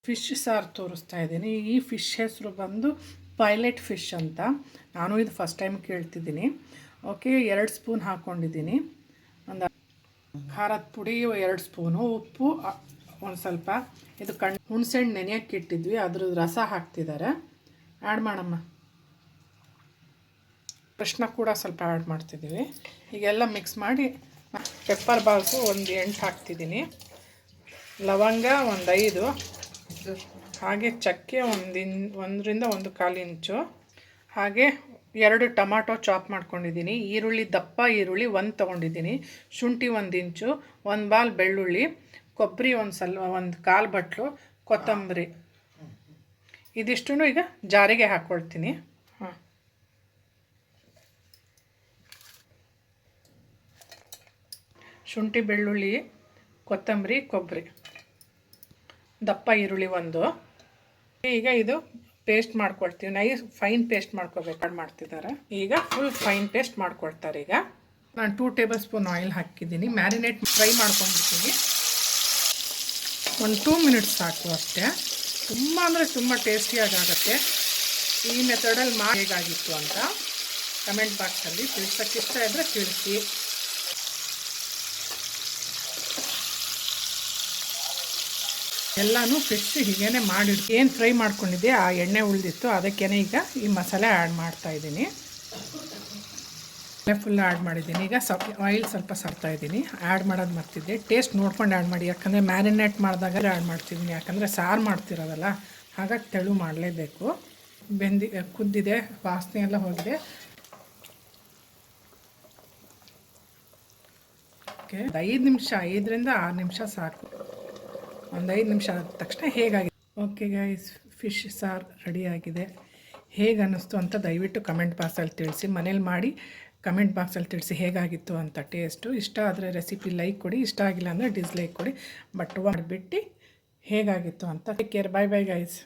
Fish ಸಾರು ತೋರಿಸ್ತಾ ಇದ್ದೀನಿ. ಈ ಫಿಶ್ ಹೆಸರು ಬಂದು ಪೈಲೆಟ್ ಫಿಶ್ ಅಂತ. ನಾನು ಇದು ಫಸ್ಟ್ ಟೈಮ್ ಕೇಳ್ತಿದ್ದೀನಿ. ಓಕೆ, 2 ಸ್ಪೂನ್ ಹಾಕ್ಕೊಂಡಿದ್ದೀನಿ. ಒಂದು ಖಾರದ ಪುಡಿ 2 ಸ್ಪೂನು, ಉಪ್ಪು ಒಂದು ಸ್ವಲ್ಪ. ಇದು ಹುಣಸೆಹಣ್ಣು ನೆನೆಯೋಕ್ಕೆ ಇಟ್ಟಿದ್ವಿ, ಅದ್ರ ರಸ ಹಾಕ್ತಿದ್ದಾರೆ. ಆ್ಯಡ್ ಮಾಡಮ್ಮ. ಅರಿಶಿನ ಕೂಡ ಸ್ವಲ್ಪ ಆ್ಯಡ್ ಮಾಡ್ತಿದ್ದೀವಿ. ಹೀಗೆಲ್ಲ ಮಿಕ್ಸ್ ಮಾಡಿ ಪೆಪ್ಪರ್ ಬಾಲ್ಸು ಒಂದು 8 ಹಾಕ್ತಿದ್ದೀನಿ. ಲವಂಗ ಒಂದು 5, ಹಾಗೆ ಚಕ್ಕೆ 1ರಿಂದ 1/4 ಇಂಚು. ಹಾಗೆ 2 ಟೊಮಾಟೊ ಚಾಪ್ ಮಾಡ್ಕೊಂಡಿದ್ದೀನಿ. ಈರುಳ್ಳಿ, ದಪ್ಪ ಈರುಳ್ಳಿ 1 ತೊಗೊಂಡಿದ್ದೀನಿ. ಶುಂಠಿ 1 ಇಂಚು, 1 ಬಾಲ್ ಬೆಳ್ಳುಳ್ಳಿ, ಕೊಬ್ಬರಿ 1/4 ಬಟ್ಲು, ಕೊತ್ತಂಬರಿ. ಇದಿಷ್ಟು ಈಗ ಜಾರಿಗೆ ಹಾಕ್ಕೊಳ್ತೀನಿ. ಶುಂಠಿ, ಬೆಳ್ಳುಳ್ಳಿ, ಕೊತ್ತಂಬರಿ, ಕೊಬ್ಬರಿ, ದಪ್ಪ ಈರುಳ್ಳಿ 1. ಈಗ ಇದು ಪೇಸ್ಟ್ ಮಾಡ್ಕೊಳ್ತೀವಿ. ಫೈನ್ ಪೇಸ್ಟ್ ಮಾಡ್ಕೋಬೇಕು ಮಾಡ್ತಿದ್ದಾರೆ. ಈಗ ಫುಲ್ ಫೈನ್ ಪೇಸ್ಟ್ ಮಾಡ್ಕೊಳ್ತಾರೆ. ಈಗ ನಾನು 2 ಟೇಬಲ್ ಸ್ಪೂನ್ ಆಯಿಲ್ ಹಾಕಿದ್ದೀನಿ. ಮ್ಯಾರಿನೇಟ್ ಫ್ರೈ ಮಾಡ್ಕೊಂಡ್ಬಿಡ್ತೀನಿ. ಒಂದು 2 ಮಿನಿಟ್ಸ್ ಸಾಕು ಅಷ್ಟೇ. ತುಂಬ ಅಂದರೆ ತುಂಬ ಟೇಸ್ಟಿಯಾಗಿ ಆಗುತ್ತೆ. ಈ ಮೆಥಡಲ್ಲಿ ಮಾಡಿ ಹೇಗಾಗಿತ್ತು ಅಂತ ಕಮೆಂಟ್ ಬಾಕ್ಸಲ್ಲಿ ತಿಳಿಸೋಕ್ಕೆ ಇಷ್ಟ ಇದ್ದರೆ ತಿಳಿಸಿ. ಎಲ್ಲನೂ ಫಿಶ್ ಹೀಗೇ ಮಾಡಿಟ್ಟು ಏನು ಫ್ರೈ ಮಾಡ್ಕೊಂಡಿದ್ದೆ ಆ ಎಣ್ಣೆ ಉಳಿದಿತ್ತು, ಅದಕ್ಕೇ ಈಗ ಈ ಮಸಾಲೆ ಆ್ಯಡ್ ಮಾಡ್ತಾಯಿದ್ದೀನಿ. ಫುಲ್ ಆ್ಯಡ್ ಮಾಡಿದ್ದೀನಿ. ಈಗ ಆಯಿಲ್ ಸ್ವಲ್ಪ ಸರ್ತಾಯಿದ್ದೀನಿ. ಆ್ಯಡ್ ಮಾಡೋದು ಮರ್ತಿದ್ದೆ. ಟೇಸ್ಟ್ ನೋಡ್ಕೊಂಡು ಆ್ಯಡ್ ಮಾಡಿ, ಯಾಕಂದರೆ ಮ್ಯಾರಿನೇಟ್ ಮಾಡಿದಾಗ ಆ್ಯಡ್ ಮಾಡ್ತಿದ್ದೀನಿ. ಯಾಕಂದರೆ ಸಾರು ಮಾಡ್ತಿರೋದಲ್ಲ, ಹಾಗಾಗಿ ತೆಳು ಮಾಡಲೇಬೇಕು. ಕುದ್ದಿದೆ, ವಾಸನೆ ಎಲ್ಲ ಹೋಗಿದೆ. ಓಕೆ, 5 ನಿಮಿಷ, 5ರಿಂದ 6 ನಿಮಿಷ ಸಾಕು. ಒಂದು 5 ನಿಮಿಷ ಆದ ತಕ್ಷಣ ಹೇಗಾಗಿದೆ. ಓಕೆ ಗೈಸ್, ಫಿಶ್ ಸಾರು ರೆಡಿಯಾಗಿದೆ. ಹೇಗೆ ಅನ್ನಿಸ್ತು ಅಂತ ದಯವಿಟ್ಟು ಕಮೆಂಟ್ ಬಾಕ್ಸಲ್ಲಿ ತಿಳಿಸಿ. ಮನೇಲಿ ಮಾಡಿ ಕಮೆಂಟ್ ಬಾಕ್ಸಲ್ಲಿ ತಿಳಿಸಿ ಹೇಗಾಗಿತ್ತು ಅಂತ ಟೇಸ್ಟು. ಇಷ್ಟ ಆದರೆ ರೆಸಿಪಿ ಲೈಕ್ ಕೊಡಿ, ಇಷ್ಟ ಆಗಿಲ್ಲ ಅಂದರೆ ಡಿಸ್ಲೈಕ್ ಕೊಡಿ. ಬಟ್ ಮಾಡಿಬಿಟ್ಟು ಹೇಗಾಗಿತ್ತು ಅಂತ. ಟೇಕ್ ಕೇರ್, ಬಾಯ್ ಬಾಯ್ ಗೈಸ್.